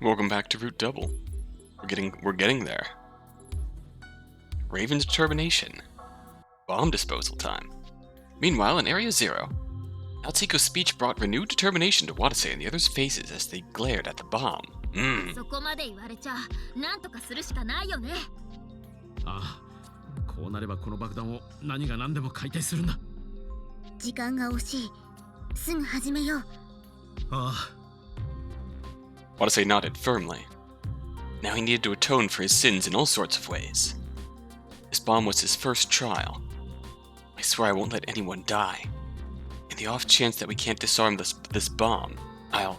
Welcome back to Route Double. We're getting there. Raven's determination. Bomb disposal time. Meanwhile, in Area Zero, Natsuhiko's speech brought renewed determination to Watase and the others' faces as they glared at the bomb. そこまで言われちゃなんとかするしかないよね。ああ、こうなればこの爆弾を何が何でも解体するんだ。時間が惜しい。すぐ始めよう。ああ。Watase nodded firmly. Now he needed to atone for his sins in all sorts of ways. This bomb was his first trial. I swear I won't let anyone die. In the off chance that we can't disarm this bomb, I'll...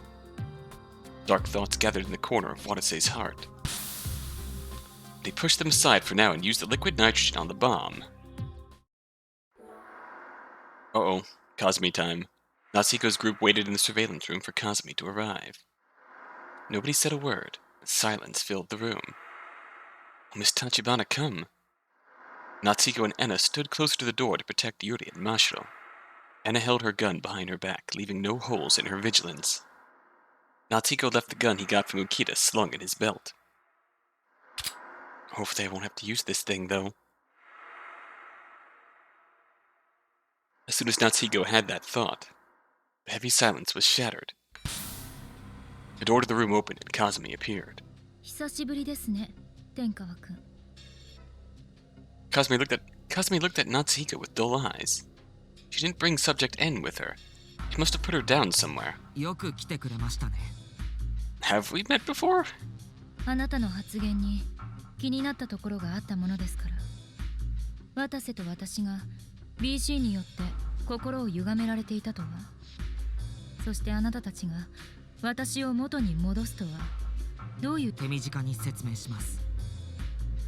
Dark thoughts gathered in the corner of Watase's heart. But he pushed them aside for now and used the liquid nitrogen on the bomb. Uh-oh, Kazami time. Natsuhiko's group waited in the surveillance room for Kazami to arrive. Nobody said a word. Silence filled the room. Will Miss Tachibana come? Natsuhiko and Enna stood closer to the door to protect Yuri and Mashiro. Enna held her gun behind her back, leaving no holes in her vigilance. Natsuhiko left the gun he got from Ukita slung in his belt. Hopefully I won't have to use this thing, though. As soon as Natsuhiko had that thought, the heavy silence was shattered. The door to the room opened and Kazami appeared. 久しぶりですね、天川くん。Kazami looked at Natsuhiko with dull eyes. She didn't bring Subject N with her. She must have put her down somewhere. よく来てくれましたね。Have we met before? あなたの発言に気になったところがあったものですから。渡瀬と私が BC によって心を歪められていたとは。そしてあなたたちが私を元に戻すとは。どういう手短に説明します。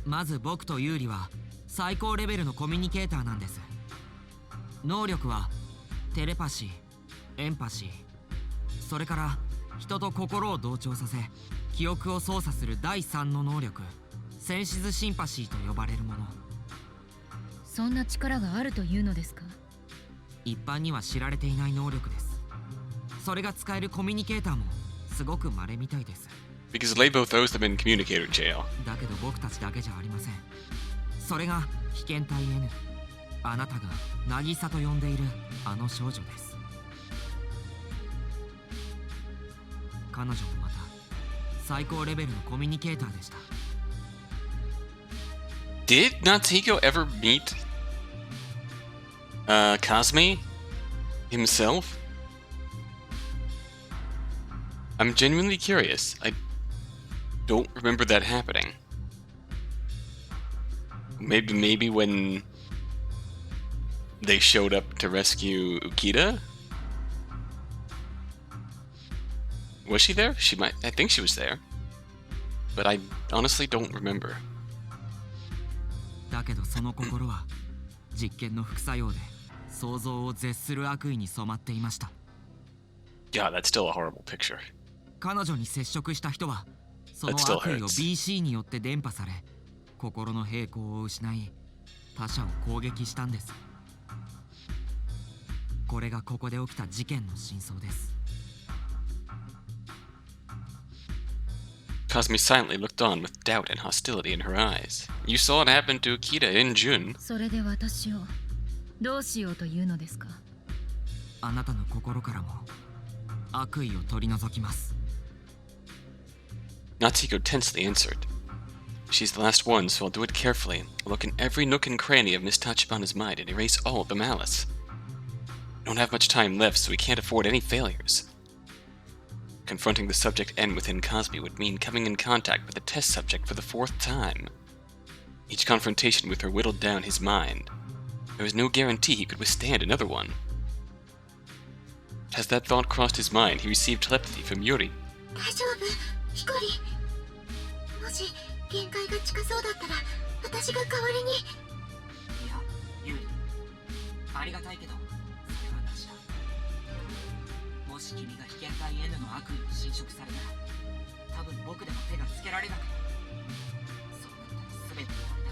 まず僕とユーリは最高レベルのコミュニケーターなんです。能力はテレパシー、エンパシー、それから人と心を同調させ記憶を操作する第3の能力、センシズシンパシーと呼ばれるもの。そんな力があるというのですか？一般には知られていない能力です。それが使えるコミュニケーターもすごく稀みたいです。Because LABO throws them in communicator jail. だけど僕たちだけじゃありません。それが被験体 N、 あなたが渚と呼んでいるあの少女です。彼女もまた最高レベルのコミュニケーターでした。Did Natsuhiko ever meet Kazami himself? I'm genuinely curious. I don't remember that happening. Maybe when they showed up to rescue Ukita? Was she there? I think she was there. But I honestly don't remember. だけどその心は実験の副作用で想像を絶する悪意に染まっていました。Yeah, that's still a horrible picture. 彼女に接触した人はその悪意を BC によって伝播され、心の平衡を失い他者を攻撃したんです。これがここで起きた事件の真相です。Kazami silently looked on with doubt and hostility in her eyes. You saw it happen to Ukita in June. それで私をどうしようというのですか？あなたの心からも悪意を取り除きます。Natsuhiko tensely answered. She's the last one, so I'll do it carefully. I'll look in every nook and cranny of Miss Tachibana's mind and erase all the malice. We don't have much time left, so we can't afford any failures. Confronting the subject N within Kazami would mean coming in contact with the test subject for the 4th time. Each confrontation with her whittled down his mind. There was no guarantee he could withstand another one. As that thought crossed his mind, he received telepathy from Yuri. 大丈夫、ヒコリ。もし限界が近そうだったら私が代わりに。いや、ユーリ、ありがたいけどそれはなしだ。もし君が被験体 N の悪意に侵食されたら多分僕でも手がつけられなくなる。そうなったら全て終わりだ。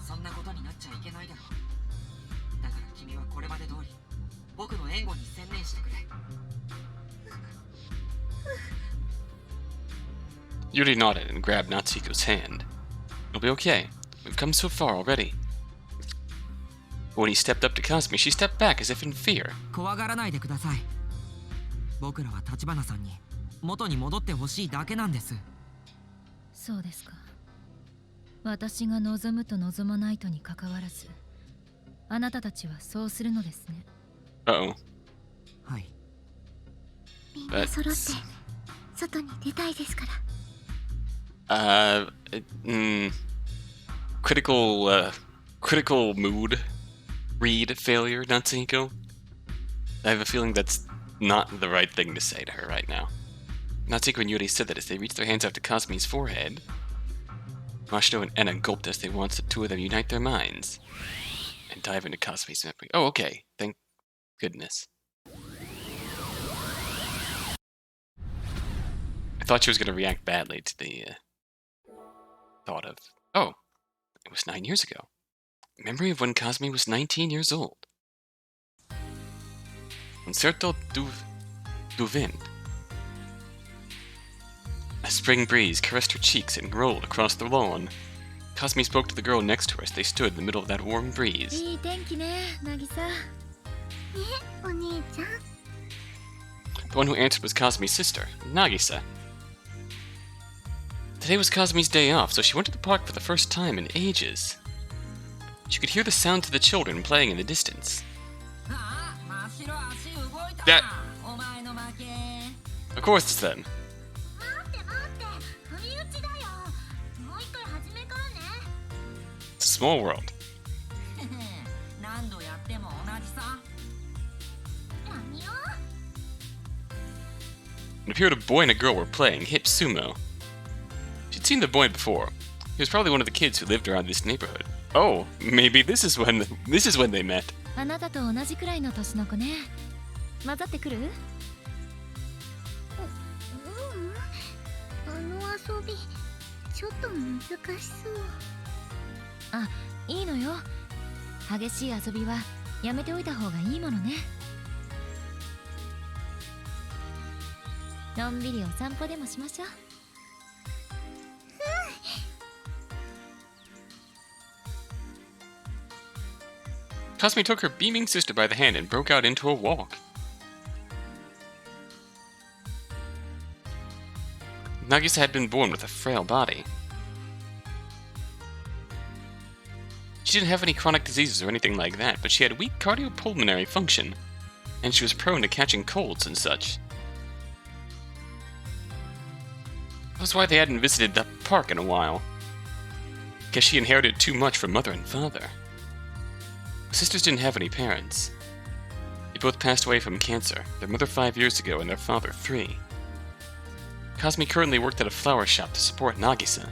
そんなことになっちゃいけないだろう。だから君はこれまで通り僕の援護に専念してくれ。 Yuri nodded and grabbed Natsuhiko's hand. It'll be okay. We've come so far already. But when he stepped up to Kazami, she stepped back as if in fear. 怖がらないでください。僕らは橘さんに元に戻ってほしいだけなんです。そうですか。私が望むと望まないとにかかわらず、あなたたちはそうするのですね。Uh-oh. はい。みんな揃って外に出たいですから。Critical mood read failure, Natsuhiko. I have a feeling that's not the right thing to say to her right now. Natsuhiko and Yuri said that as they reached their hands up to Kazami's forehead. Mashito and Enna gulped as they watched the two of them unite their minds and dive into Kazami's memory. Oh, okay. Thank goodness. I thought she was going to react badly to the thought of, oh, it was 9 years ago. Memory of when Kazami was 19 years old. Concerto du Vent. A spring breeze caressed her cheeks and rolled across the lawn. Kazami spoke to the girl next to her as they stood in the middle of that warm breeze. いい天気ね、渚。ね、お兄ちゃん。 The one who answered was Kazami's sister, Nagisa. Today was Kazami's day off, so she went to the park for the first time in ages. She could hear the sounds of the children playing in the distance. That... Of course it's them. 待って待って、不意打ちだよ。もう一回初めからね。 It's a small world. 何度やっても同じさ。何よ。 It appeared a boy and a girl were playing hip sumo. She'd seen the boy before. He was probably one of the kids who lived around this neighborhood. Oh, maybe this is when they met. あなたと同じくらいの年の子ね。混ざってくる？あの遊びちょっと難しそう。あ、いいのよ。激しい遊びはやめておいた方がいいものね。のんびりお散歩でもしましょう。Kazami took her beaming sister by the hand and broke out into a walk. Nagisa had been born with a frail body. She didn't have any chronic diseases or anything like that, but she had weak cardiopulmonary function, and she was prone to catching colds and such. That was why they hadn't visited the park in a while, because she inherited too much from mother and father. The sisters didn't have any parents. They both passed away from cancer, their mother 5 years ago and their father 3. Kazami currently worked at a flower shop to support Nagisa.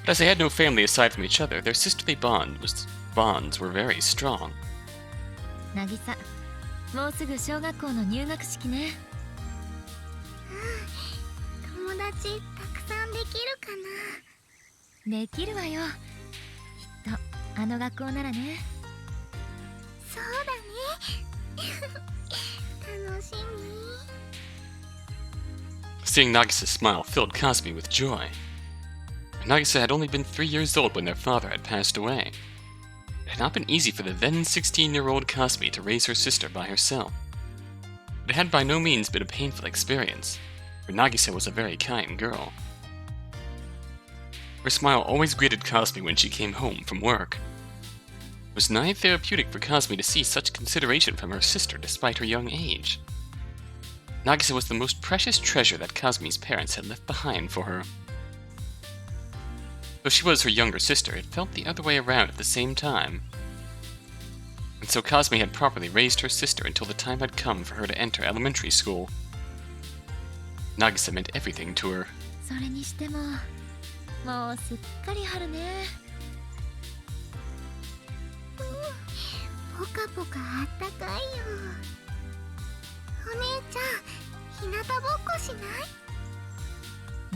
But as they had no family aside from each other, their sisterly bonds were very strong. 渚、もうすぐ小学校の入学式ね。友達たくさんできるかな。できるわよ。きっとあの学校ならね。そうだね。楽しみ。 Seeing Nagisa's smile filled Kazami with joy. Nagisa had only been 3 years old when their father had passed away. It had not been easy for the then 16-year-old Kazami to raise her sister by herself. But it had by no means been a painful experience, for Nagisa was a very kind girl. Her smile always greeted Kazami when she came home from work. It was nigh therapeutic for Kazami to see such consideration from her sister despite her young age. Nagisa was the most precious treasure that Kazami's parents had left behind for her. Though she was her younger sister, it felt the other way around at the same time. And so Kazami had properly raised her sister until the time had come for her to enter elementary school. Nagisa meant everything to her. それにしても、もうすっかり春ね。ポカポカあったかいよ。お姉ちゃん、日向ぼっこしな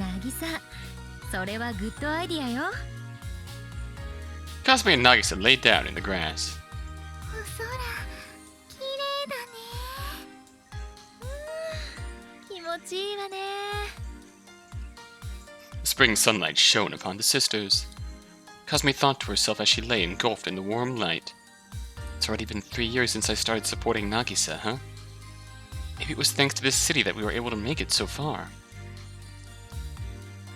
い？渚、それはグッドアイディアよ。 Kazami and Nagisa laid down in the grass. 空綺麗だね。気持ちいいわね。 Spring sunlight shone upon the sisters. Kazami thought to herself as she lay engulfed in the warm light. It's already been 3 years since I started supporting Nagisa, huh? Maybe it was thanks to this city that we were able to make it so far.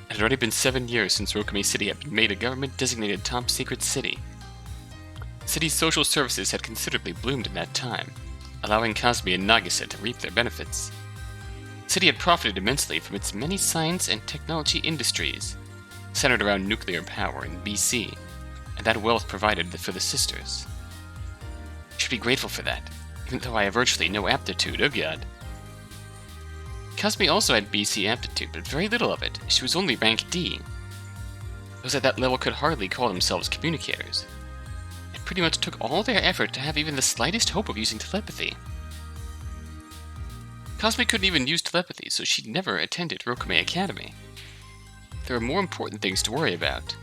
It had already been 7 years since Rokame City had been made a government-designated top-secret city. The city's social services had considerably bloomed in that time, allowing Kazami and Nagisa to reap their benefits. The city had profited immensely from its many science and technology industries, centered around nuclear power in BC, and that wealth provided for the sisters. I should be grateful for that, even though I have virtually no aptitude, oh god. Kazami also had BC aptitude, but very little of it. She was only rank D. Those at that level could hardly call themselves communicators. It pretty much took all their effort to have even the slightest hope of using telepathy. Kazami couldn't even use telepathy, so she never attended Rokame Academy. There were more important things to worry about.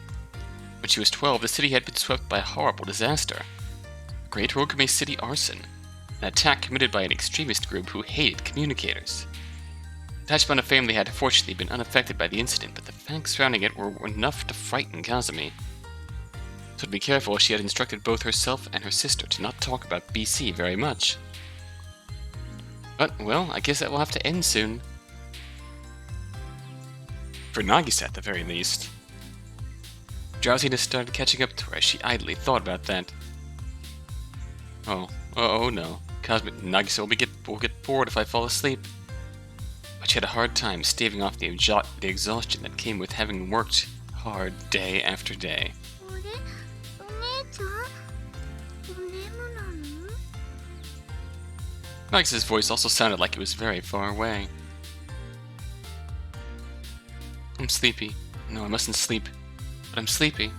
When she was 12, the city had been swept by a horrible disaster. A great Rokame City arson, an attack committed by an extremist group who hated communicators. The Tachibana family had fortunately been unaffected by the incident, but the facts surrounding it were enough to frighten Kazami. So to be careful, she had instructed both herself and her sister to not talk about BC very much. But, well, I guess that will have to end soon. For Nagisa, at the very least. Drowsiness started catching up to her as she idly thought about that. Oh no. Nagisa will get bored if I fall asleep. But she had a hard time staving off the exhaustion that came with having worked hard day after day. あれ、お姉ちゃん、お眠なの？ Nagisa's voice also sounded like it was very far away. I'm sleepy. No, I mustn't sleep. But I'm sleepy.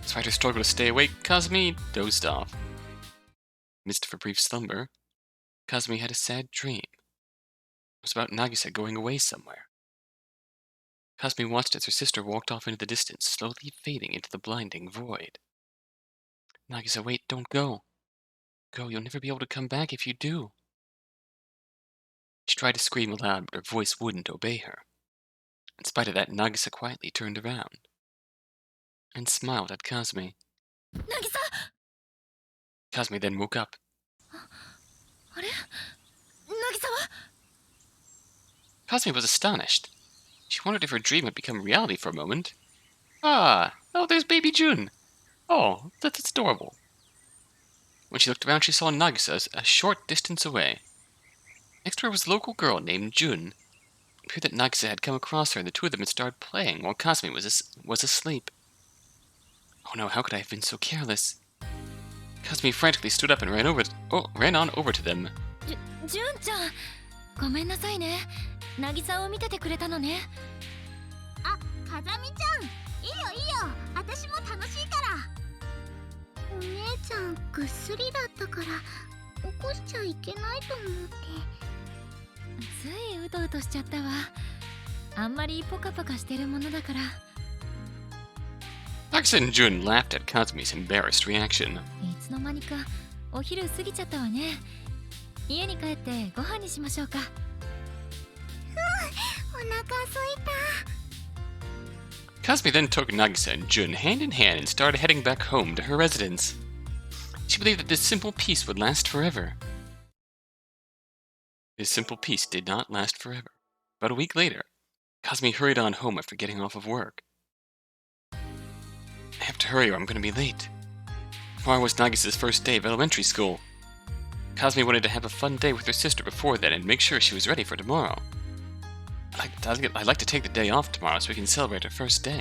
Despite her struggle to stay awake, Kazami dozed off. Amidst of a brief slumber, Kazami had a sad dream. It was about Nagisa going away somewhere. Kazami watched as her sister walked off into the distance, slowly fading into the blinding void. Nagisa, wait, don't go. Go, you'll never be able to come back if you do. She tried to scream aloud, but her voice wouldn't obey her. In spite of that, Nagisa quietly turned around and smiled at Kazami. Nagisa! Kazami then woke up. あれ？渚は？ Kazami was astonished. She wondered if her dream had become reality for a moment. Oh, there's baby Jun. Oh, that's adorable. When she looked around, she saw Nagisa a short distance away. Next to her was a local girl named Jun. It appeared that Nagisa had come across her, and the two of them had started playing while Kazami was asleep. Oh no, how could I have been so careless? Kazami frantically stood up and ran on over to them. 純ちゃん、ごめんなさいね。渚を見ててくれたのね。あ、風見ちゃん、いいよいいよ。私も楽しいから。お姉ちゃんぐっすりだったから起こしちゃいけないと思って。ついうとうとしちゃったわ。あんまりポカポカしてるものだから。Nagisa and Jun laughed at Kazami's embarrassed reaction. いつの間にかお昼過ぎちゃったわね。家に帰ってご飯にしましょうか。お腹空いた。 Kazami then took Nagisa and Jun hand in hand and started heading back home to her residence. She believed that this simple peace would last forever. This simple peace did not last forever. About a week later, Kazami hurried on home after getting off of work. I have to hurry or I'm going to be late. Tomorrow was Nagisa's first day of elementary school. Kazami wanted to have a fun day with her sister before then and make sure she was ready for tomorrow. I'd like to take the day off tomorrow so we can celebrate her first day.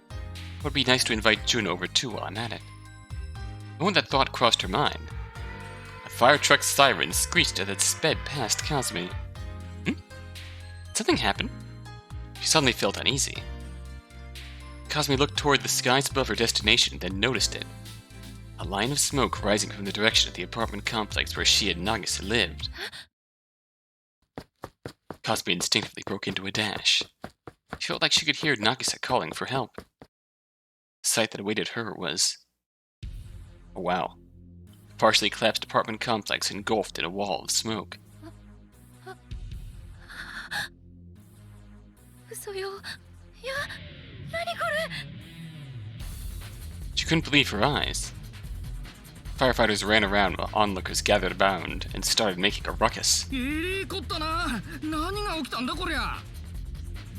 It would be nice to invite Jun over too while I'm at it. And when that thought crossed her mind, a fire truck's siren screeched as it sped past Kazami. Did something happen? She suddenly felt uneasy. Kazami looked toward the skies above her destination, then noticed it. A line of smoke rising from the direction of the apartment complex where she and Nagisa lived. Kazami instinctively broke into a dash. She felt like she could hear Nagisa calling for help. The sight that awaited her was... oh, wow. partially collapsed apartment complex engulfed in a wall of smoke. 嘘よ。いや、何これ。 She couldn't believe her eyes. Firefighters ran around while onlookers gathered around and started making a ruckus. こったな。何が起きたんだこりゃ。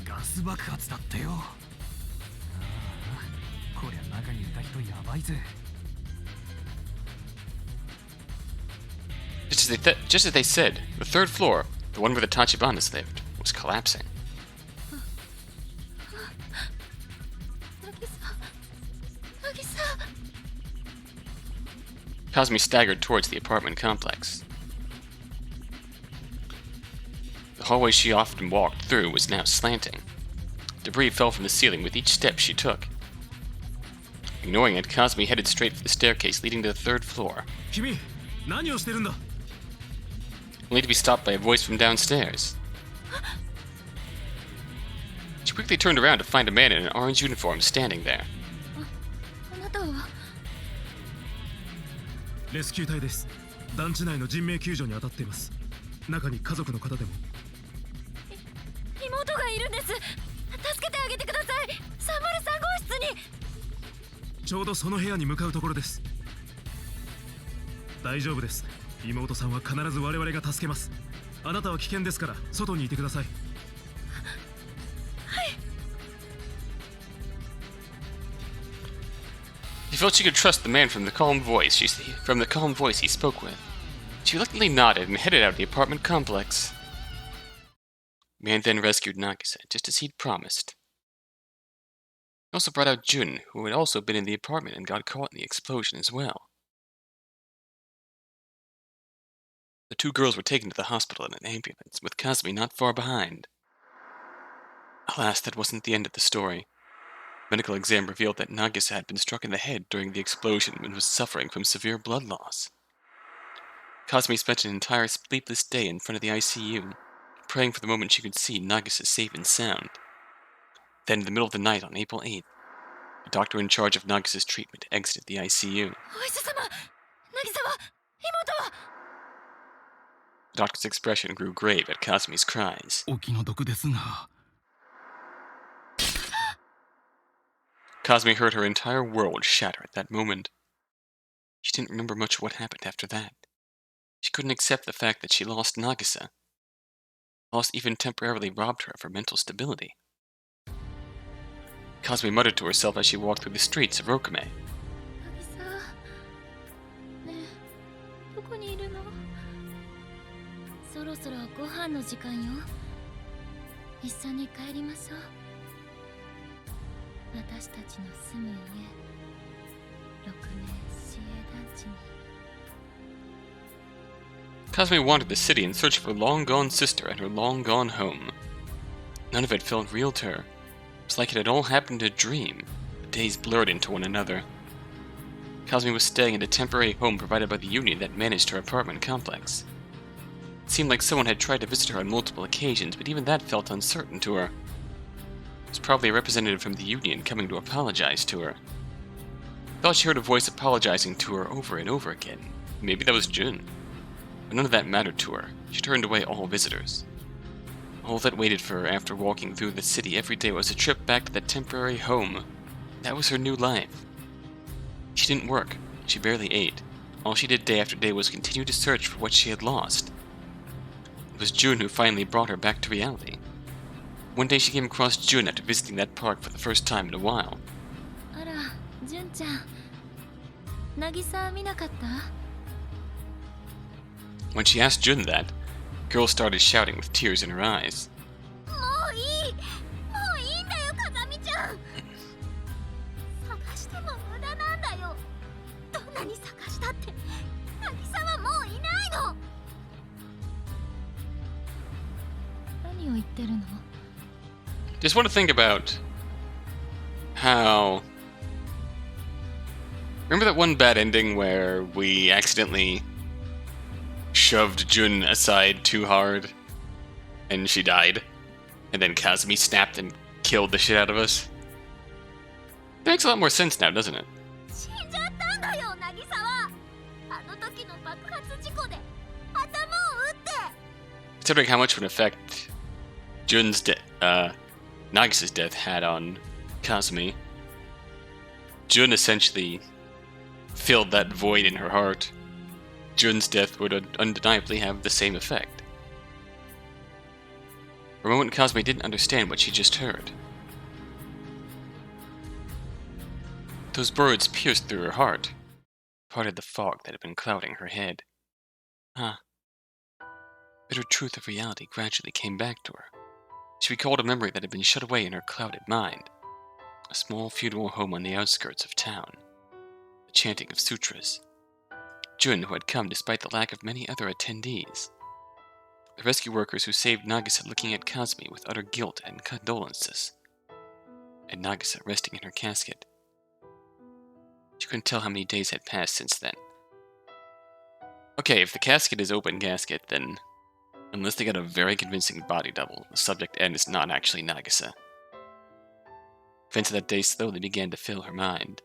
ガス爆発だってよ。こりゃ中にいた人やばいぜ。 Just as they said, the third floor, the one where the Tachibanas lived, was collapsing. 渚。 Kazami staggered towards the apartment complex. The hallway she often walked through was now slanting. Debris fell from the ceiling with each step she took. Ignoring it, Kazami headed straight for the staircase leading to the third floor, 君、何をしてるんだ。 only to be stopped by a voice from downstairs. She quickly turned around to find a man in an orange uniform standing there. あなたは。 レスキュー隊です。団地内の人命救助に当たっています。中に家族の方でも。妹がいるんです。助けてあげてください。303号室に。ちょうどその部屋に向かうところです。大丈夫です。妹さんは必ず我々が助けます。あなたは危険ですから外にいてください。 She felt she could trust the man from the calm voice he spoke with. She reluctantly nodded and headed out of the apartment complex. The man then rescued Nagisa, just as he'd promised. He also brought out Jun, who had also been in the apartment and got caught in the explosion as well. The two girls were taken to the hospital in an ambulance, with Kazami not far behind. Alas, that wasn't the end of the story. Medical exam revealed that Nagisa had been struck in the head during the explosion and was suffering from severe blood loss. Kazami spent an entire sleepless day in front of the ICU, praying for the moment she could see Nagisa safe and sound. Then, in the middle of the night on April 8th, the doctor in charge of Nagisa's treatment exited the ICU. お医者様。渚は。妹は。 The doctor's expression grew grave at Kazami's cries. お気の毒ですが。 Kazami heard her entire world shatter at that moment. She didn't remember much of what happened after that. She couldn't accept the fact that she lost Nagisa. Loss even temporarily robbed her of her mental stability. Kazami muttered to herself as she walked through the streets of Rokame. 渚。ねえ、どこにいるの？そろそろご飯の時間よ。一緒に帰りましょう。 私たちの住む家、6名市営団地に。 Kazami wandered the city in search of her long-gone sister and her long-gone home. None of it felt real to her. It was like it had all happened in a dream. The days blurred into one another. Kazami was staying in a temporary home provided by the union that managed her apartment complex. It seemed like someone had tried to visit her on multiple occasions, but even that felt uncertain to her. It was probably a representative from the union coming to apologize to her. Thought she heard a voice apologizing to her over and over again. Maybe that was Jun. But none of that mattered to her. She turned away all visitors. All that waited for her after walking through the city every day was a trip back to that temporary home. That was her new life. She didn't work. She barely ate. All she did day after day was continue to search for what she had lost. It was Jun who finally brought her back to reality. One day she came across Jun after visiting that park for the first time in a while. あら、純ちゃん。渚見なかった？ When she asked Jun that, the girl started shouting with tears in her eyes. もういい。もういいんだよ、風見ちゃん。探しても無駄なんだよ。どんなに探したって渚はもういないの。何を言ってるの？ Just want to think about how... Remember that one bad ending where we accidentally shoved Jun aside too hard and she died? And then Kazami snapped and killed the shit out of us? It makes a lot more sense now, doesn't it? 死んじゃったんだよ、渚は。あの時 Considering how much of an effect Nagisa's death had on Kazami, Jun essentially filled that void in her heart. Jun's death would undeniably have the same effect. For a moment, Kazami didn't understand what she just heard. Those birds pierced through her heart, parted the fog that had been clouding her head. Bitter truth of reality gradually came back to her. She recalled a memory that had been shut away in her clouded mind. A small feudal home on the outskirts of town. The chanting of sutras. Jun, who had come despite the lack of many other attendees. The rescue workers who saved Nagisa looking at Kazami with utter guilt and condolences. And Nagisa resting in her casket. She couldn't tell how many days had passed since then. Okay, if the casket is open casket, then unless they got a very convincing body double, the subject N is not actually Nagisa. Events of that day slowly began to fill her mind.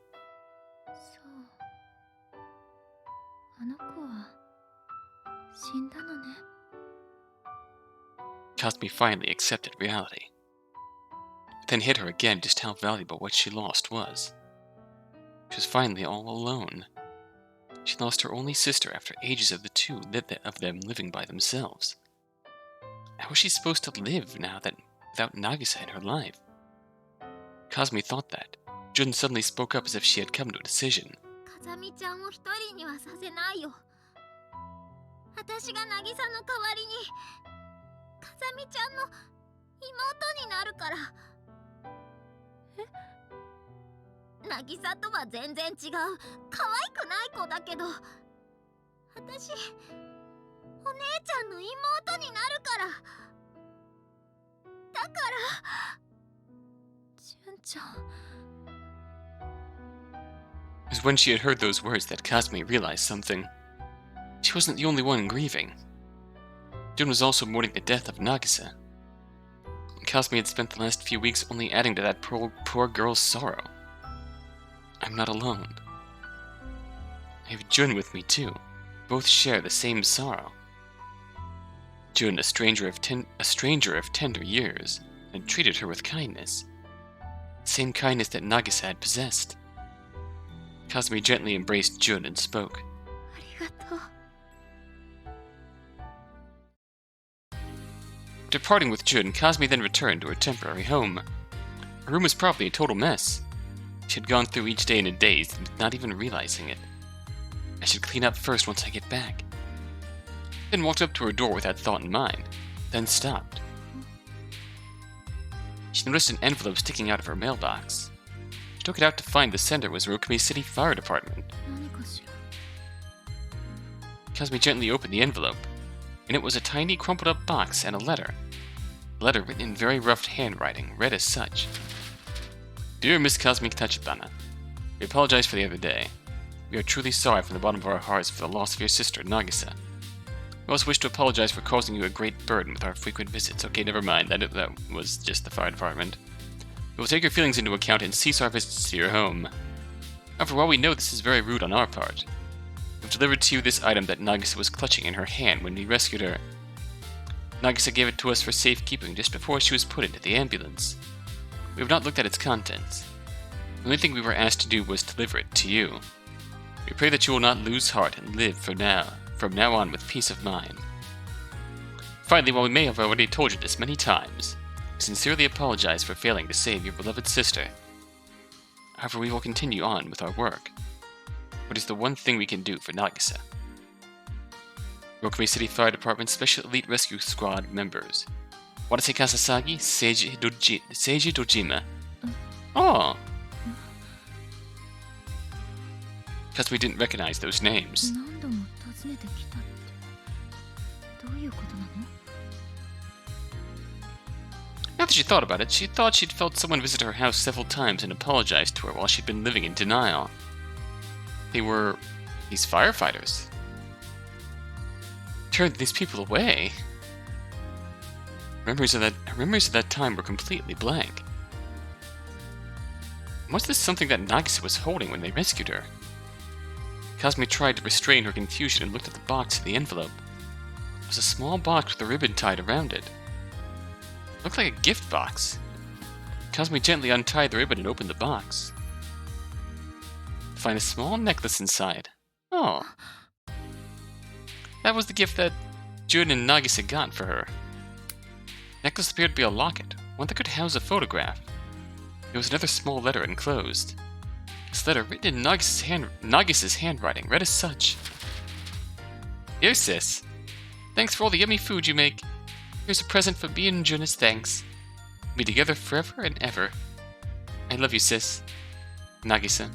Kazami finally accepted reality. It then hit her again just how valuable what she lost was. She was finally all alone. She lost her only sister after ages of the two of them living by themselves. How was she supposed to live now that without Nagisa in her life? Kazami thought that. Jun suddenly spoke up as if she had come to a decision. 風見ちゃんを一人にはさせないよ。私が渚の代わりに風見ちゃんの妹になるから。渚とは全然違う可愛くない子だけど、私お姉ちゃんの妹になるから。だから純ちゃん。It was when she had heard those words that Kazami realized something. She wasn't the only one grieving. Jun was also mourning the death of Nagisa. Kazami had spent the last few weeks only adding to that poor girl's sorrow. I'm not alone. I have Jun with me too. Both share the same sorrow. Jun, a stranger of tender years, had treated her with kindness. The same kindness that Nagisa had possessed. Kazami gently embraced Jun and spoke. After parting with Jun, Kazami then returned to her temporary home. Her room was probably a total mess. She had gone through each day in a daze, not even realizing it. I should clean up first once I get back. Then walked up to her door with that thought in mind, then stopped. She noticed an envelope sticking out of her mailbox. She took it out to find the sender was Rokumi City Fire Department. Kazami gently opened the envelope. In it was a tiny crumpled up box and a letter. A letter written in very rough handwriting, read as such. Dear Miss Kazami Tachibana, we apologize for the other day. We are truly sorry from the bottom of our hearts for the loss of your sister, Nagisa. We also wish to apologize for causing you a great burden with our frequent visits. Okay, never mind, that was just the fire department. We will take your feelings into account and cease our visits to your home. However, while we know this is very rude on our part, we've delivered to you this item that Nagisa was clutching in her hand when we rescued her. Nagisa gave it to us for safekeeping just before she was put into the ambulance. We have not looked at its contents. The only thing we were asked to do was deliver it to you. We pray that you will not lose heart and live from now on with peace of mind. Finally, while we may have already told you this many times, we sincerely apologize for failing to save your beloved sister. However, we will continue on with our work. What is the one thing we can do for Nagisa? Rokumi City Fire Department Special Elite Rescue Squad members. Watase Kasasagi, Seiji Dojima. Oh! Because we didn't recognize those names. Now that she thought about it, she thought she'd felt someone visit her house several times and apologized to her while she'd been living in denial. They were these firefighters. Turned these people away. Memories of that time were completely blank. Was this something that Nagisa was holding when they rescued her? Kazami tried to restrain her confusion and looked at the box in the envelope. was a small box with a ribbon tied around it. Looked like a gift box. Kazami gently untied the ribbon and opened the box. To find a small necklace inside. Oh. That was the gift that Jun and Nagisa got for her. The necklace appeared to be a locket, one that could house a photograph. There was another small letter enclosed. This letter, written in Nagisa's handwriting, read as such. Dear sis, thanks for all the yummy food you make. Here's a present for me and Jun as thanks. We'll be together forever and ever. I love you, sis. Nagisa.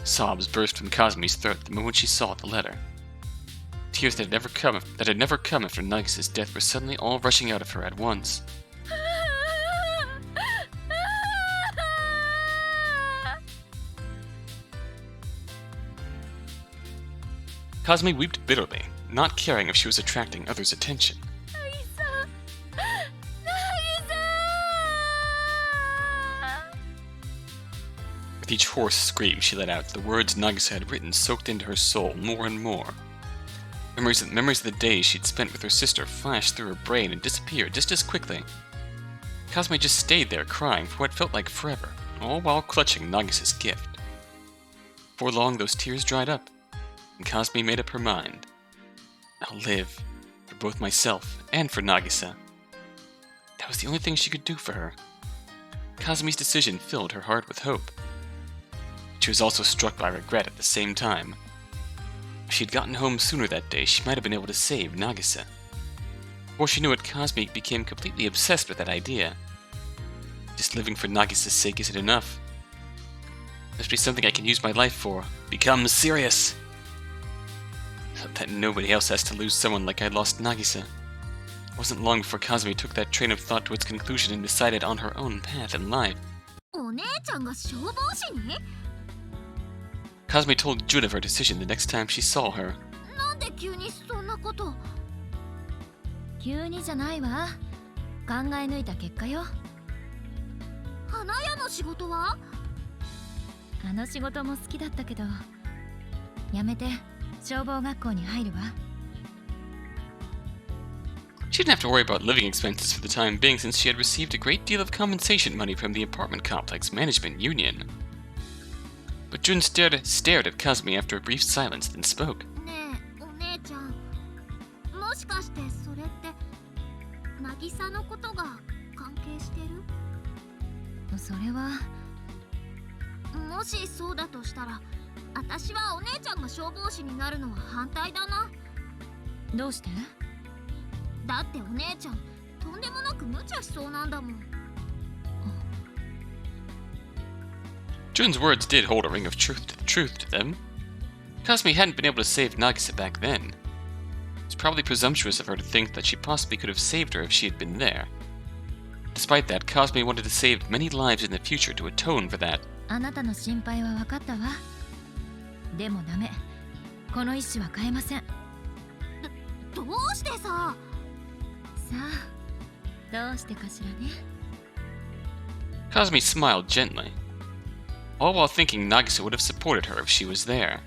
Sobs burst from Kazami's throat the moment she saw the letter. Tears that had never come after Nagisa's death were suddenly all rushing out of her at once. Kazami wept bitterly, not caring if she was attracting others' attention. With each hoarse scream she let out, the words Nagisa had written soaked into her soul more and more. Memories of the days she'd spent with her sister flashed through her brain and disappeared just as quickly. Kazami just stayed there crying for what felt like forever, all while clutching Nagisa's gift. Before long, those tears dried up, and Kazami made up her mind. I'll live, for both myself and for Nagisa. That was the only thing she could do for her. Kazami's decision filled her heart with hope. She was also struck by regret at the same time. If she had gotten home sooner that day, she might have been able to save Nagisa. Before she knew it, Kazami became completely obsessed with that idea. Just living for Nagisa's sake isn't enough. Must be something I can use my life for. Become serious! That nobody else has to lose someone like I lost Nagisa. It wasn't long before Kazami took that train of thought to its conclusion and decided on her own path in life. お姉ちゃんが消防士に？ Kazami told Jun of her decision the next time she saw her. なんで急にそんなこと？急にじゃないわ。考え抜いた結果よ。花屋の仕事は？あの仕事も好きだったけど、やめて消防学校に入るわ。She didn't have to worry about living expenses for the time being since she had received a great deal of compensation money from the apartment complex management union. But Jun stared at Kazami after a brief silence, then spoke. ねえ、お姉ちゃん。もしかしてそれって渚のことが関係してる？それは。もしそうだとしたら、私はお姉ちゃんが消防士になるのは反対だな。どうして？だってお姉ちゃん、とんでもなく無茶しそうなんだもん。Jun's words did hold a ring of truth to them. Kazami hadn't been able to save Nagisa back then. It's probably presumptuous of her to think that she possibly could have saved her if she had been there. Despite that, Kazami wanted to save many lives in the future to atone for that. あなたの心配は分かったわ。でもダメ。この意志は変えません。どうしてさ？さあ、どうしてかしらね。Kazami smiled gently, all while thinking Nagisa would have supported her if she was there.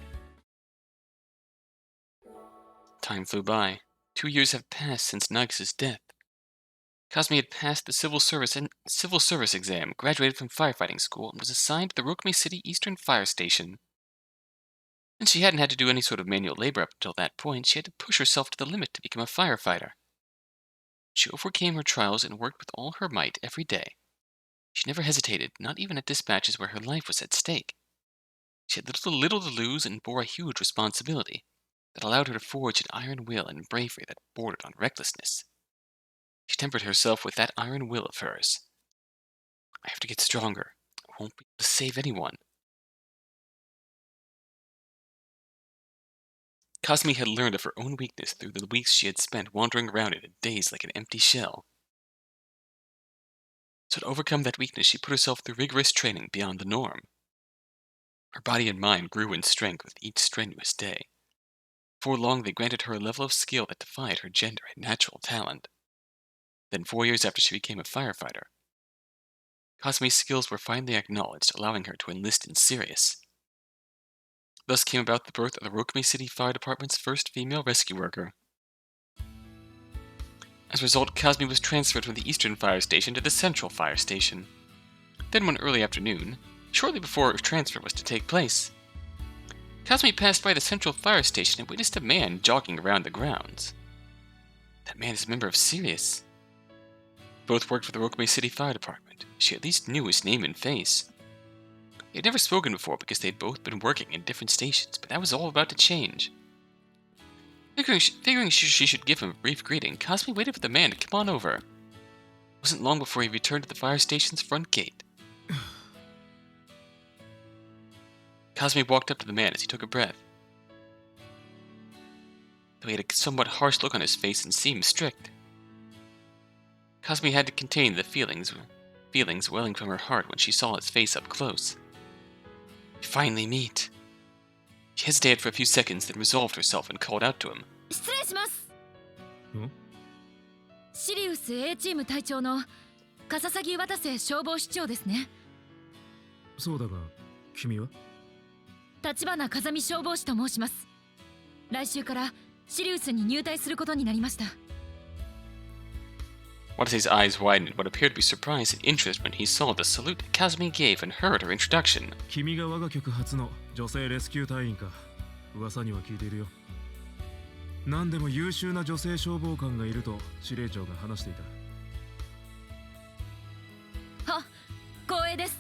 Time flew by. 2 years have passed since Nagisa's death. Kazami had passed the civil service exam, graduated from firefighting school, and was assigned to the Rokumi City Eastern Fire Station. Since she hadn't had to do any sort of manual labor up until that point, she had to push herself to the limit to become a firefighter. She overcame her trials and worked with all her might every day. She never hesitated, not even at dispatches where her life was at stake. She had little to lose and bore a huge responsibility that allowed her to forge an iron will and bravery that bordered on recklessness. She tempered herself with that iron will of hers. I have to get stronger. I won't be able to save anyone. Kazami had learned of her own weakness through the weeks she had spent wandering around in a daze like an empty shell. So to overcome that weakness, she put herself through rigorous training beyond the norm. Her body and mind grew in strength with each strenuous day. Before long, they granted her a level of skill that defied her gender and natural talent. Then 4 years after she became a firefighter, Kazami's skills were finally acknowledged, allowing her to enlist in Sirius. Thus came about the birth of the Rokumi City Fire Department's first female rescue worker. As a result, Kazami was transferred from the Eastern Fire Station to the Central Fire Station. Then one early afternoon, shortly before her transfer was to take place, Kazami passed by the Central Fire Station and witnessed a man jogging around the grounds. That man is a member of Sirius. Both worked for the Rokumi City Fire Department. She at least knew his name and face. They had never spoken before because they'd both been working in different stations, but that was all about to change. Figuring she should give him a brief greeting, Kazami waited for the man to come on over. It wasn't long before he returned to the fire station's front gate. Kazami walked up to the man as he took a breath. Though he had a somewhat harsh look on his face and seemed strict, Kazami had to contain the feelings welling from her heart when she saw his face up close. We finally meet. She hesitated for a few seconds, then resolved herself and called out to him. 失礼します。ん？シリウス A チーム隊長の笠崎渡瀬消防士長ですね。そうだが、君は？立花風見消防士と申します。来週からシリウスに入隊することになりました。Watase's eyes widened in what appeared to be surprise and interest when he saw the salute Kazami gave and heard her introduction. 君が我が局初の女性レスキュー隊員か。噂には聞いているよ。何でも優秀な女性消防官がいると司令長が話していた。は、光栄です。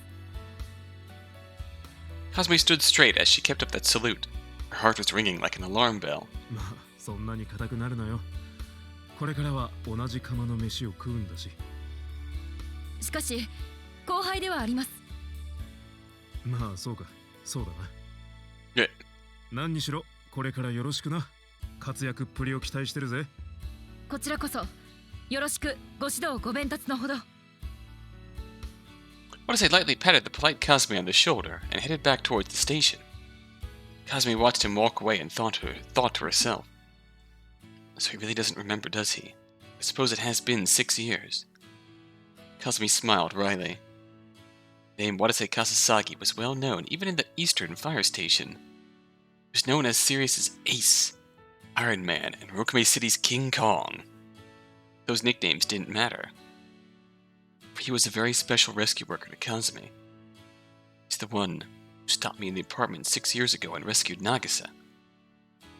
Kazami stood straight as she kept up that salute. Her heart was ringing like an alarm bell. まあ、そんなに硬くなるのよ。これからは同じ釜の飯を食うんだし。しかし、後輩ではあります。まあ、そうか。そうだな。え。何にしろ、これからよろしくな。活躍っぷりを期待してるぜ。こちらこそ、よろしくご指導ご鞭達のほど。Watase lightly patted the polite Kazami on the shoulder and headed back towards the station. Kazami watched him walk away and thought to herself. So he really doesn't remember, does he? I suppose it has been 6 years. Kazami smiled wryly. The name Watase Kasasagi was well known even in the Eastern Fire Station. He was known as Sirius's Ace, Iron Man, and Rokumi City's King Kong. Those nicknames didn't matter. For he was a very special rescue worker to Kazami. He's the one who stopped me in the apartment 6 years ago and rescued Nagisa.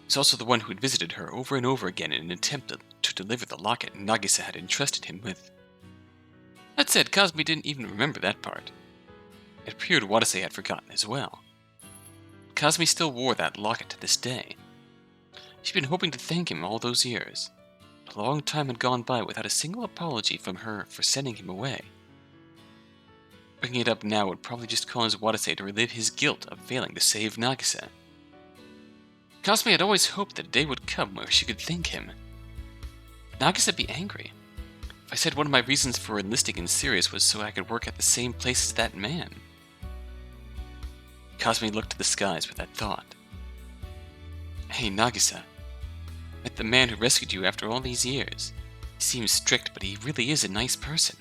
He's also the one who had visited her over and over again in an attempt to deliver the locket Nagisa had entrusted him with. That said, Kazami didn't even remember that part. It appeared Watase had forgotten as well. Kazami still wore that locket to this day. She'd been hoping to thank him all those years. A long time had gone by without a single apology from her for sending him away. Bringing it up now would probably just cause Watase to relive his guilt of failing to save Nagisa. Kazami had always hoped that a day would come where she could thank him. Nagisa would be angry if I said one of my reasons for enlisting in Sirius was so I could work at the same place as that man. Kazami looked to the skies with that thought. Hey, Nagisa. Met the man who rescued you after all these years. He seems strict, but he really is a nice person.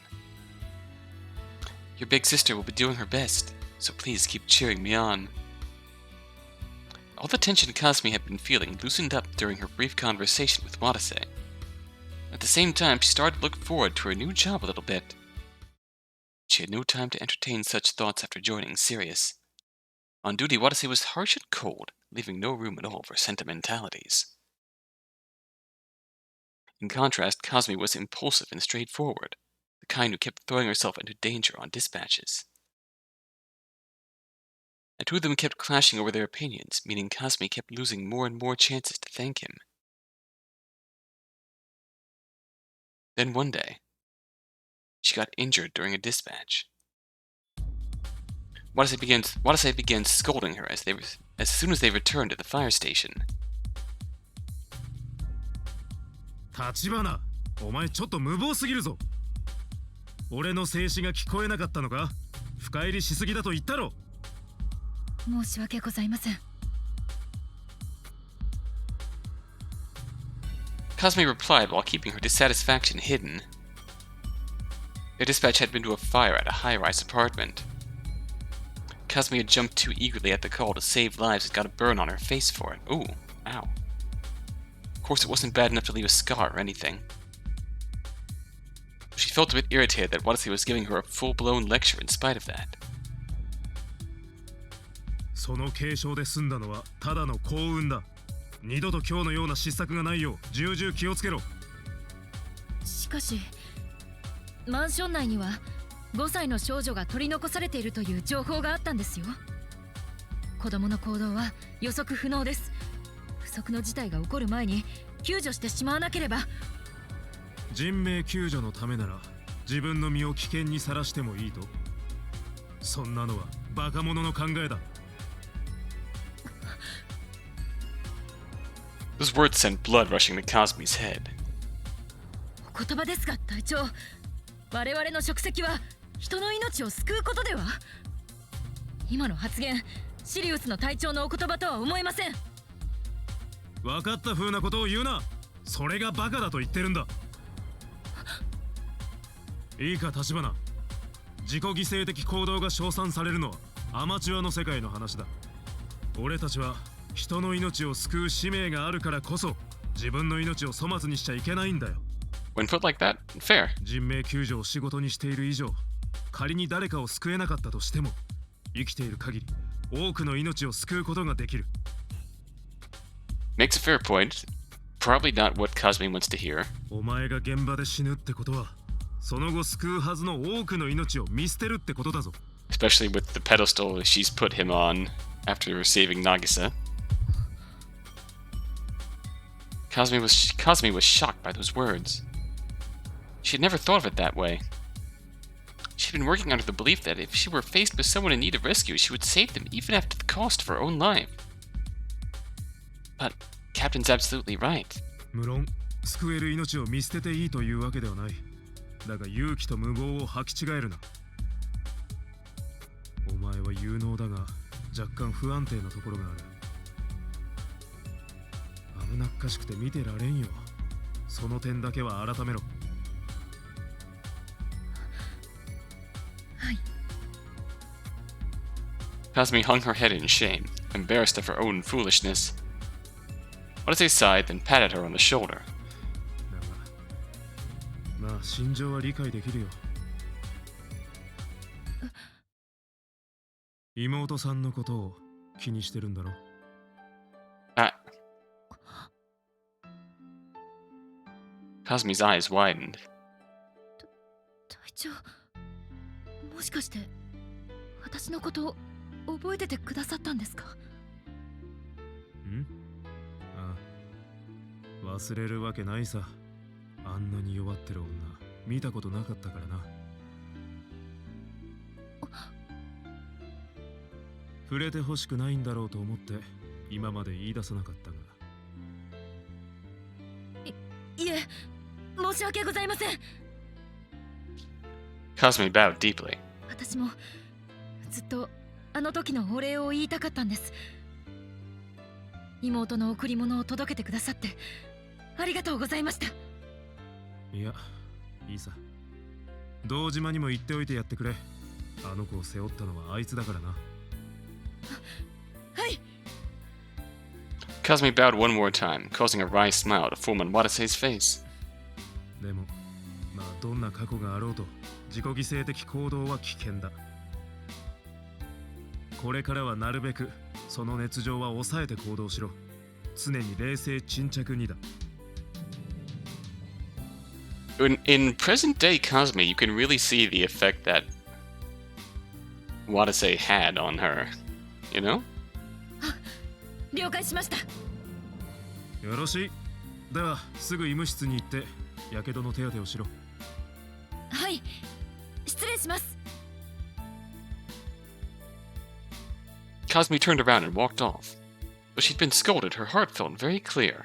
Your big sister will be doing her best, so please keep cheering me on. All the tension Kazami had been feeling loosened up during her brief conversation with Watase. At the same time, she started to look forward to her new job a little bit. She had no time to entertain such thoughts after joining Sirius. On duty, Watase was harsh and cold, leaving no room at all for sentimentalities. In contrast, Kazami was impulsive and straightforward, the kind who kept throwing herself into danger on dispatches. The two of them kept clashing over their opinions, meaning Kazami kept losing more and more chances to thank him. Then one day, she got injured during a dispatch. Watase began scolding her as soon as they returned to the fire station. 立花、お前ちょっと無謀すぎるぞ。俺の静止が聞こえなかったのか？深入りしすぎだと言ったろ。申し訳ございません。Kazami replied while keeping her dissatisfaction hidden. Their dispatch had been to a fire at a high-rise apartment. Kazami had jumped too eagerly at the call to save lives and got a burn on her face for it. Ooh, ow. Of course, it wasn't bad enough to leave a scar or anything. She felt a bit irritated that Watase was giving her a full-blown lecture in spite of that. その軽傷で済んだのはただの幸運だ。二度と今日のような失策がないよう重々気をつけろ。しかしマンション内には5歳の少女が取り残されているという情報があったんですよ。子供の行動は予測不能です。不測の事態が起こる前に救助してしまわなければ。人命救助のためなら自分の身を危険にさらしてもいいと。そんなのはバカ者の考えだ。Those words sent blood rushing to Kazami's head. お言葉ですが隊長、我々の職責は人の命を救うことでは。今の発言、シリウスの隊長のお言葉とは思えません。分かった風なことを言うな。それがバカだと言ってるんだ。いいか立花、自己犠牲的行動が称賛されるのはアマチュアの世界の話だ。俺たちは人の命を救う使命があるからこそ自分の命を粗末にしちゃいけないんだよ。When put like that, fair. 人命救助を仕事にしている以上、仮に誰かを救えなかったとしても生きている限り多くの命を救うことができる。 Makes a fair point. Probably not what Kazami wants to hear. お前が現場で死ぬってことはその後救うはずの多くの命を見捨てるってことだぞ。 Especially with the pedestal she's put him on after saving Nagisa. Kazami was shocked by those words. She had never thought of it that way. She had been working under the belief that if she were faced with someone in need of rescue, she would save them even at the cost of her own life. But Captain's absolutely right. 無論救える命を見捨てていいというわけではない。だが勇気と無謀を履き違えるな。お前は有能だが若干不安定なところがある。危なっかしくて見てられんよ。その点だけは改めろ。はい。Kazami hung her head in shame, embarrassed of her own foolishness. Watase sighed, then patted her on the shoulder. まあ心情は理解できるよ。妹さんのことを気にしてるんだろ。Kazami's eyes widened. 隊長、もしかして私のこと覚えててくださったんですか？ん？ああ、忘れるわけないさ。あんなに弱ってる女見たことなかったからな。触れてほしくないんだろうと思って今まで言い出さなかったが。いえ、申し訳ございません。 Kazami bowed deeply. 私もずっとあの時のお礼を言いたかったんです。妹の贈り物を届けてくださってありがとうございました。いや、いいさ。堂島にも言っておいてやってくれ。あの子を背負ったのはあいつだからな。はい。 Kazami bowed one more time, causing a wry smile to form on Watase's face. でも、まあどんな過去があろうと自己犠牲的行動は危険だ。これからはなるべくその熱情は抑えて行動しろ。常に冷静沈着にだ。In present day Kazami, you can really see the effect that Watase had on her. You know? 了解しました。よろしい。ではすぐ医務室に行ってやけどの手当てをしろ。はい、失礼します。 Kazami turned around and walked off. But she'd been scolded, her heart felt very clear.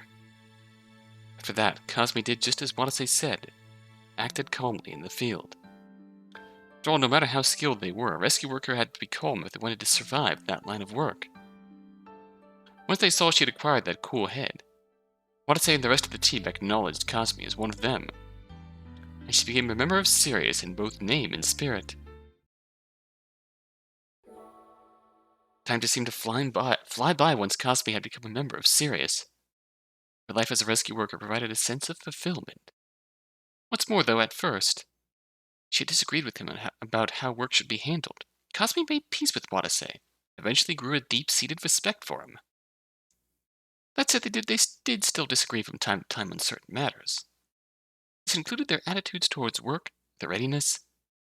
After that, Kazami did just as Watase said, acted calmly in the field. After all, no matter how skilled they were, a rescue worker had to be calm if they wanted to survive that line of work. Once they saw she had acquired that cool head, Watase and the rest of the team acknowledged Kazami as one of them. and she became a member of Sirius in both name and spirit. Time just seemed to fly by once Kazami had become a member of Sirius. Her life as a rescue worker provided a sense of fulfillment. What's more, though, at first, she had disagreed with him about how work should be handled. Kazami made peace with Watase, eventually grew a deep-seated respect for him. That said, they did still disagree from time to time on certain matters. This included their attitudes towards work, their readiness,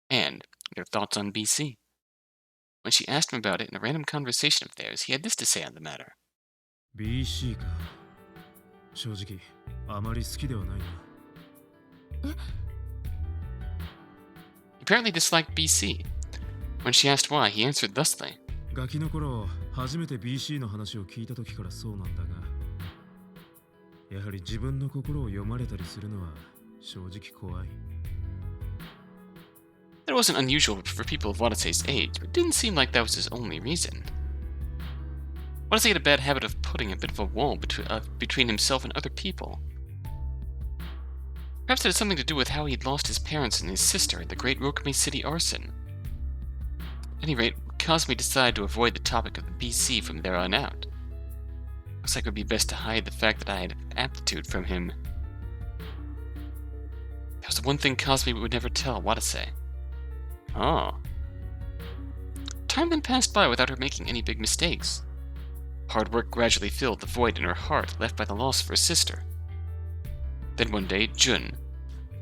and their thoughts on BC. When she asked him about it in a random conversation of theirs, he had this to say on the matter. BC か。正直、あまり好きではないな。え？ He apparently disliked BC. When she asked why, he answered thusly. ガキの頃、初めて BC の話を聞いた時からそうなんだが、やはり自分の心を読まれたりするのは正直怖い。That wasn't unusual for people of Watase's age, but it didn't seem like that was his only reason. Watase had a bad habit of putting a bit of a wall between himself and other people. Perhaps it had something to do with how he'd lost his parents and his sister in the Great Rokami City arson. At any rate, Kazami decided to avoid the topic of the BC from there on out. Looks like it would be best to hide the fact that I had aptitude from him. That was the one thing Kazami would never tell Watase. Oh. Time then passed by without her making any big mistakes. Hard work gradually filled the void in her heart left by the loss of her sister. Then one day, Jun,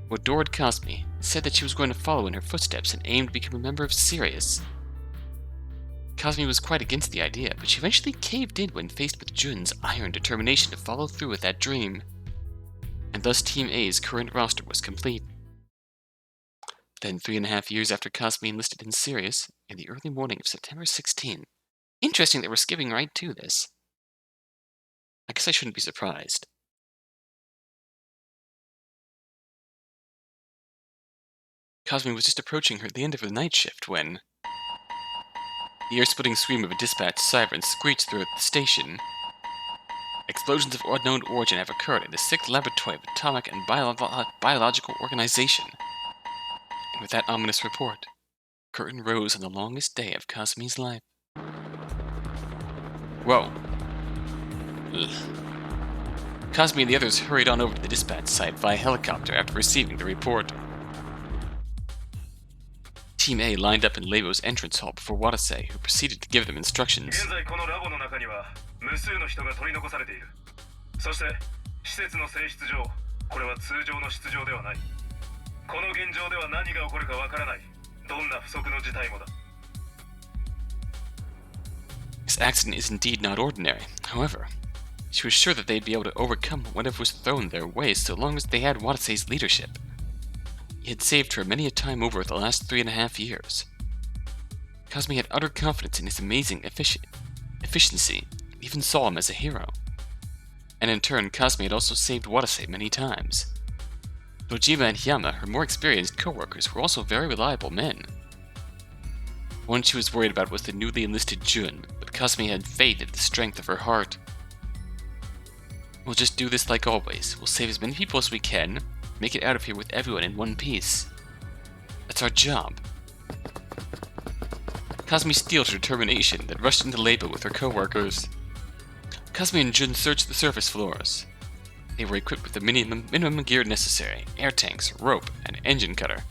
who adored Kazami, said that she was going to follow in her footsteps and aim to become a member of Sirius. Kazami was quite against the idea, but she eventually caved in when faced with Jun's iron determination to follow through with that dream. And thus Team A's current roster was complete. Then, 3.5 years after Kazami enlisted in Sirius, in the early morning of September 16. Interesting that we're skipping right to this. I guess I shouldn't be surprised. Kazami was just approaching the end of her night shift when the ear-splitting scream of a dispatch siren screeched through the station. Explosions of unknown origin have occurred in the 6th Laboratory of Atomic and Biological Organization. And with that ominous report, curtain rose on the longest day of Kazami's life. Whoa. Ugh. Kazami and the others hurried on over to the dispatch site via helicopter after receiving the report. Team A lined up in LABO's entrance hall before Watase, who proceeded to give them instructions. 現在このラボの中には無数の人が取り残されている。そして施設の性質上、これは通常の出場ではない。この現状では何が起こるかわからない。どんな不測の事態もだ。This accident is indeed not ordinary. However, she was sure that they'd be able to overcome whatever was thrown their way so long as they had Watase's leadership. He had saved her many a time over the last 3.5 years. Kazami had utter confidence in his amazing efficiency, even saw him as a hero. And in turn, Kazami had also saved Watase many times. Dojima and Hiyama, her more experienced co-workers, were also very reliable men. One she was worried about was the newly enlisted Jun, but Kazami had faith in the strength of her heart. We'll just do this like always. We'll save as many people as we can, make it out of here with everyone in one piece. That's our job. Kazami steeled her determination, then rushed into LABO with her co-workers. Kazami and Jun searched the surface floors. They were equipped with the minimum gear necessary: air tanks, rope, and engine cutter.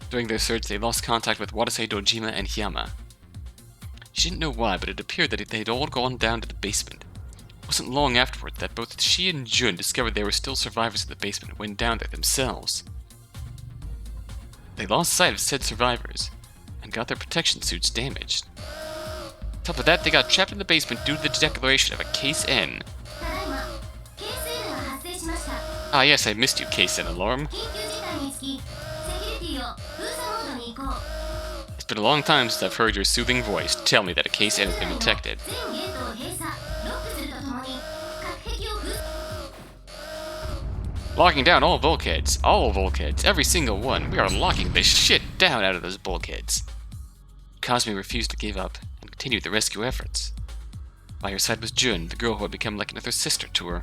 During their search, they lost contact with Watase, Dojima, and Hiyama. She didn't know why, but it appeared that they'd all gone down to the basement. It wasn't long afterward that both she and Jun discovered there were still survivors in the basement and went down there themselves. They lost sight of said survivors, and got their protection suits damaged. On top of that, they got trapped in the basement due to the declaration of a Case N. Ah yes, I missed you, Case N alarm. It's been a long time since I've heard your soothing voice tell me that a Case N has been detected. Locking down all bulkheads, every single one. We are locking the shit down out of those bulkheads. Kazami refused to give up and continued the rescue efforts. By her side was Jun, the girl who had become like another sister to her.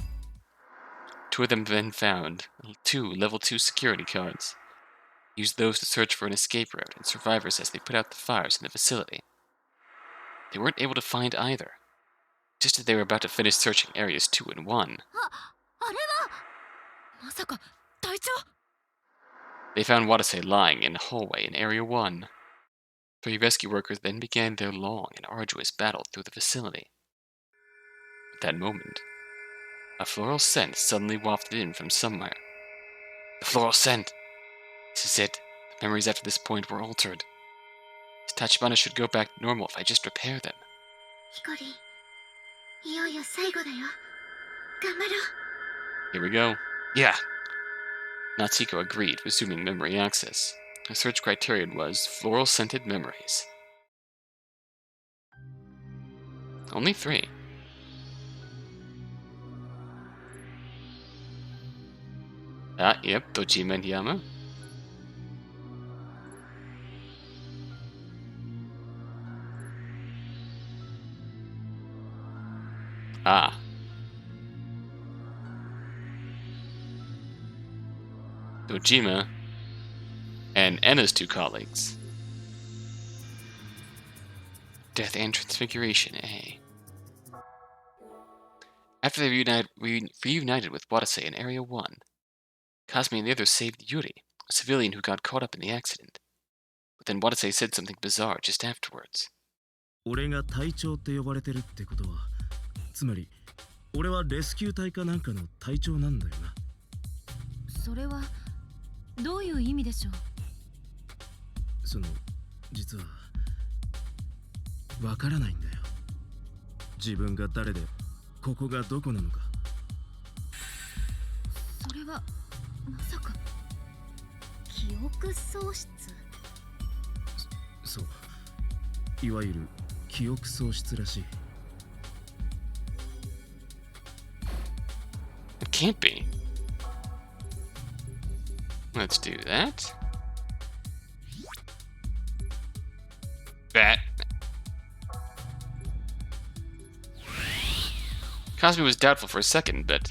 Two of them then found 2 level 2 security cards. used those to search for an escape route and survivors as they put out the fires in the facility. They weren't able to find either. Just as they were about to finish searching areas 2 and 1, あれはまさか隊長 they found Watase lying in a hallway in Area 1. 3 rescue workers then began their long and arduous battle through the facility. At that moment, a floral scent suddenly wafted in from somewhere. The floral scent! This is it. The memories after this point were altered. This Tachibana should go back to normal if I just repair them. ヒコリン、いよいよ最後だよ。頑張ろう。 Here we go. Yeah! Natsuhiko agreed, resuming memory access. Her search criterion was floral-scented memories. Only 3. Ah, yep, Dojima and Yama. Ah. Dojima and Enna's 2 colleagues. Death and Transfiguration, eh? After they reunited with Watase in Area 1, Kazami and the others saved Yuri, a civilian who got caught up in the accident. But then Watase said something bizarre just afterwards. 俺が隊長って呼ばれてるってことは、つまり俺はレスキュー隊かなんかの隊長なんだよな。それはどういう意味でしょう。実はわからないんだよ。自分が誰でここがどこなのか。それはまさか記憶喪失。そう、いわゆる記憶喪失らしい。It can't be. Let's do that. That. Kazami was doubtful for a second, but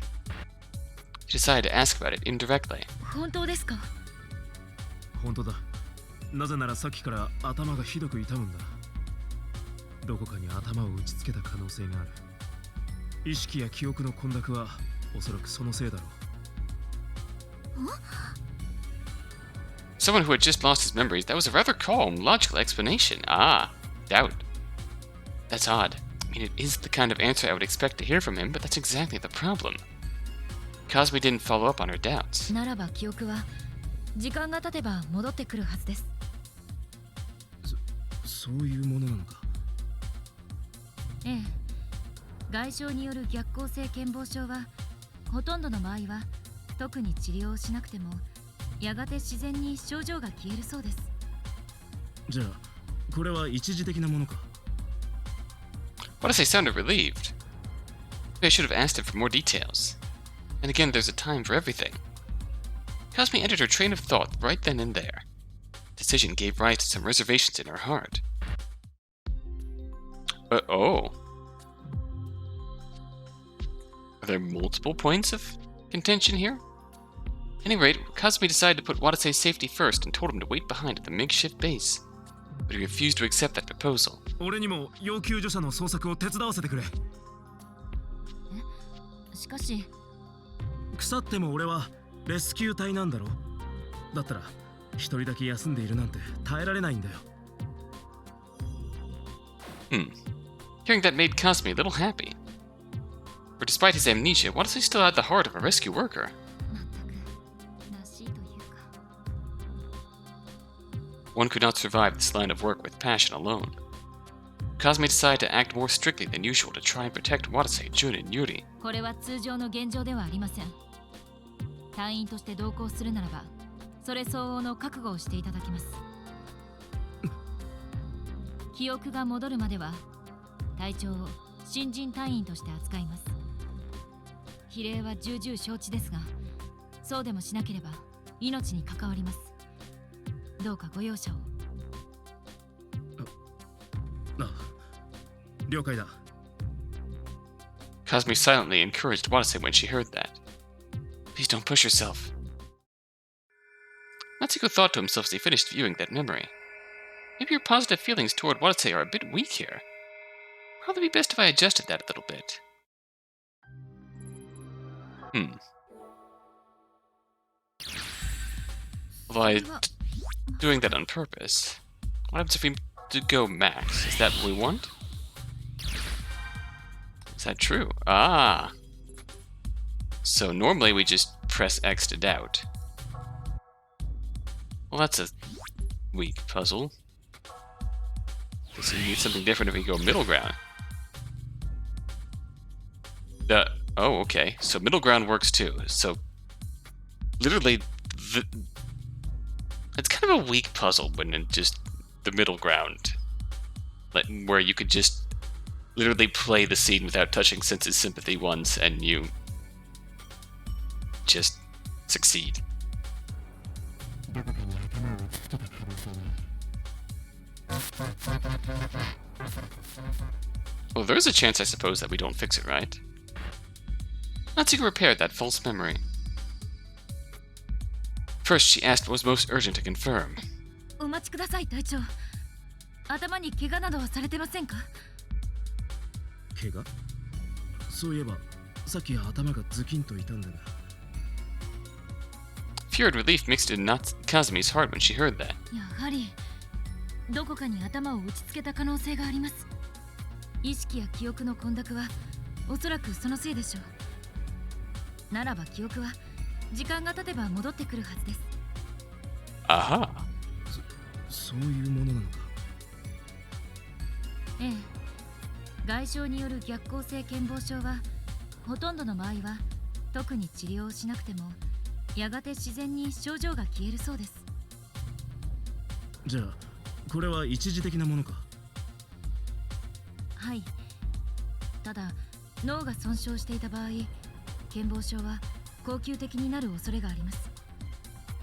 he decided to ask about it indirectly. 本当ですか。本当だ。なぜならさっきから頭がひどく痛むんだ。どこかに頭を打ちつけた可能性がある。意識や記憶の混濁はおそらくそのせいだろう。Someone who had just lost his memories, that was a rather calm, logical explanation. Ah, doubt. That's odd. I mean, it is the kind of answer I would expect to hear from him, but that's exactly the problem. Kazami didn't follow up on her doubts. ならば記憶は時間が経てば戻ってくるはずです。そういうものなのか。ええ。外傷による逆行性健忘症はほとんどの場合は特に治療をしなくてもやがて自然に症状が消えるそうです。じゃあこれは一時的なものか。Watase sounded relieved. Maybe I should have asked him for more details. And again, there's a time for everything. Kazumi ended her train of thought right then and there. Decision gave rise to some reservations in her heart. Oh. Are there multiple points of contention here? At any rate, Kazumi decided to put Watase's safety first and told him to wait behind at the makeshift base. But he refused to accept that proposal. 俺にも要救助者の捜索を手伝わせてくれ。しかし腐っても俺はレスキュー隊なんだろ。だったら一人だけ休んでいるなんて耐えられないんだよ。Hearing that made Kazumi a little happy. For despite his amnesia, Watase still had the heart of a rescue worker. まったくらしいというか。One could not survive this line of work with passion alone. Kazumi decided to act more strictly than usual to try and protect Watase, Jun, and Yuri. これは通常の現状ではありません。隊員として同行するならばそれ相応の覚悟をしていただきます。記憶が戻るまでは隊長を新人隊員として扱います。比例は重々承知ですが、そうでもしなければ命に関わります。どうかご容赦を。あ、了解だ。Kazumi silently encouraged Watase when she heard that. Please don't push yourself. Natsuko thought to himself as he finished viewing that memory. Maybe your positive feelings toward Watase are a bit weak here. Probably be best if I adjusted that a little bit. Although doing that on purpose. What happens if we do go max? Is that what we want? Is that true? Ah! So normally we just press X to doubt. Well, that's a weak puzzle. So you need something different if we go middle ground. Oh, okay. So middle ground works too. So literally, it's kind of a weak puzzle when in just the middle ground, like where you could just literally play the scene without touching Senses Sympathy once, and you just succeed. Well, there's a chance, I suppose, that we don't fix it, right? Natsuko repaired that false memory. First, she asked what was most urgent to confirm. お待ちください、隊長。頭に怪我などはされてませんか？怪我？そういえば、さっき頭がズキンと痛んだが。Fear and relief mixed in Kazami's heart when she heard that. やはりどこかに頭を打ちつけた可能性があります。意識や記憶の混濁はおそらくそのせいでしょう。ならば記憶は時間が経てば戻ってくるはずです。Aha! そういうものなのか。ええ。外傷による逆行性健忘症はほとんどの場合は特に治療をしなくてもやがて自然に症状が消えるそうです。じゃあこれは一時的なものか。はい。ただ脳が損傷していた場合、健忘症は恒久的になる恐れがあります。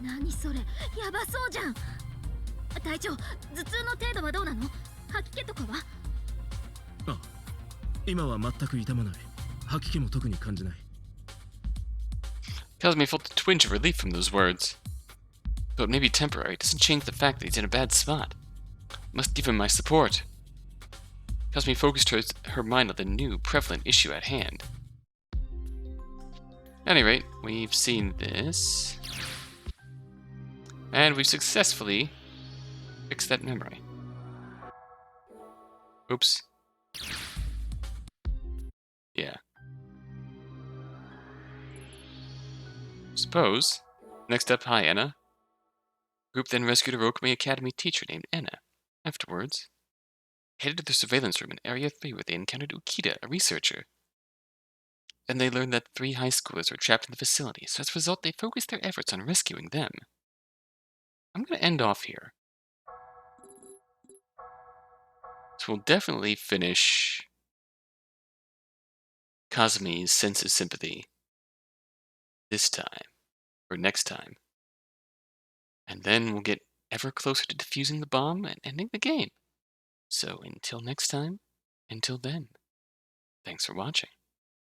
何それ、やばそうじゃん。隊長、頭痛の程度はどうなの？吐き気とかは？あ、今は全く痛まない。吐き気も特に感じない。Kazami felt a twinge of relief from those words. Though it may be temporary, it doesn't change the fact that he's in a bad spot. Must give him my support. Kazami focused her mind on the new, prevalent issue at hand. At any rate, we've seen this. And we've successfully fixed that memory. Oops. Yeah. Suppose. Next up, hi, Enna. The group then rescued a Rokumi Academy teacher named Enna. Afterwards, headed to the surveillance room in Area 3 where they encountered Ukita, a researcher. Then they learned that 3 high schoolers were trapped in the facility, so as a result they focused their efforts on rescuing them. I'm going to end off here. So we'll definitely finish Kazami's Senses Sympathy this time, or next time. And then we'll get ever closer to defusing the bomb and ending the game. So until next time, until then, thanks for watching.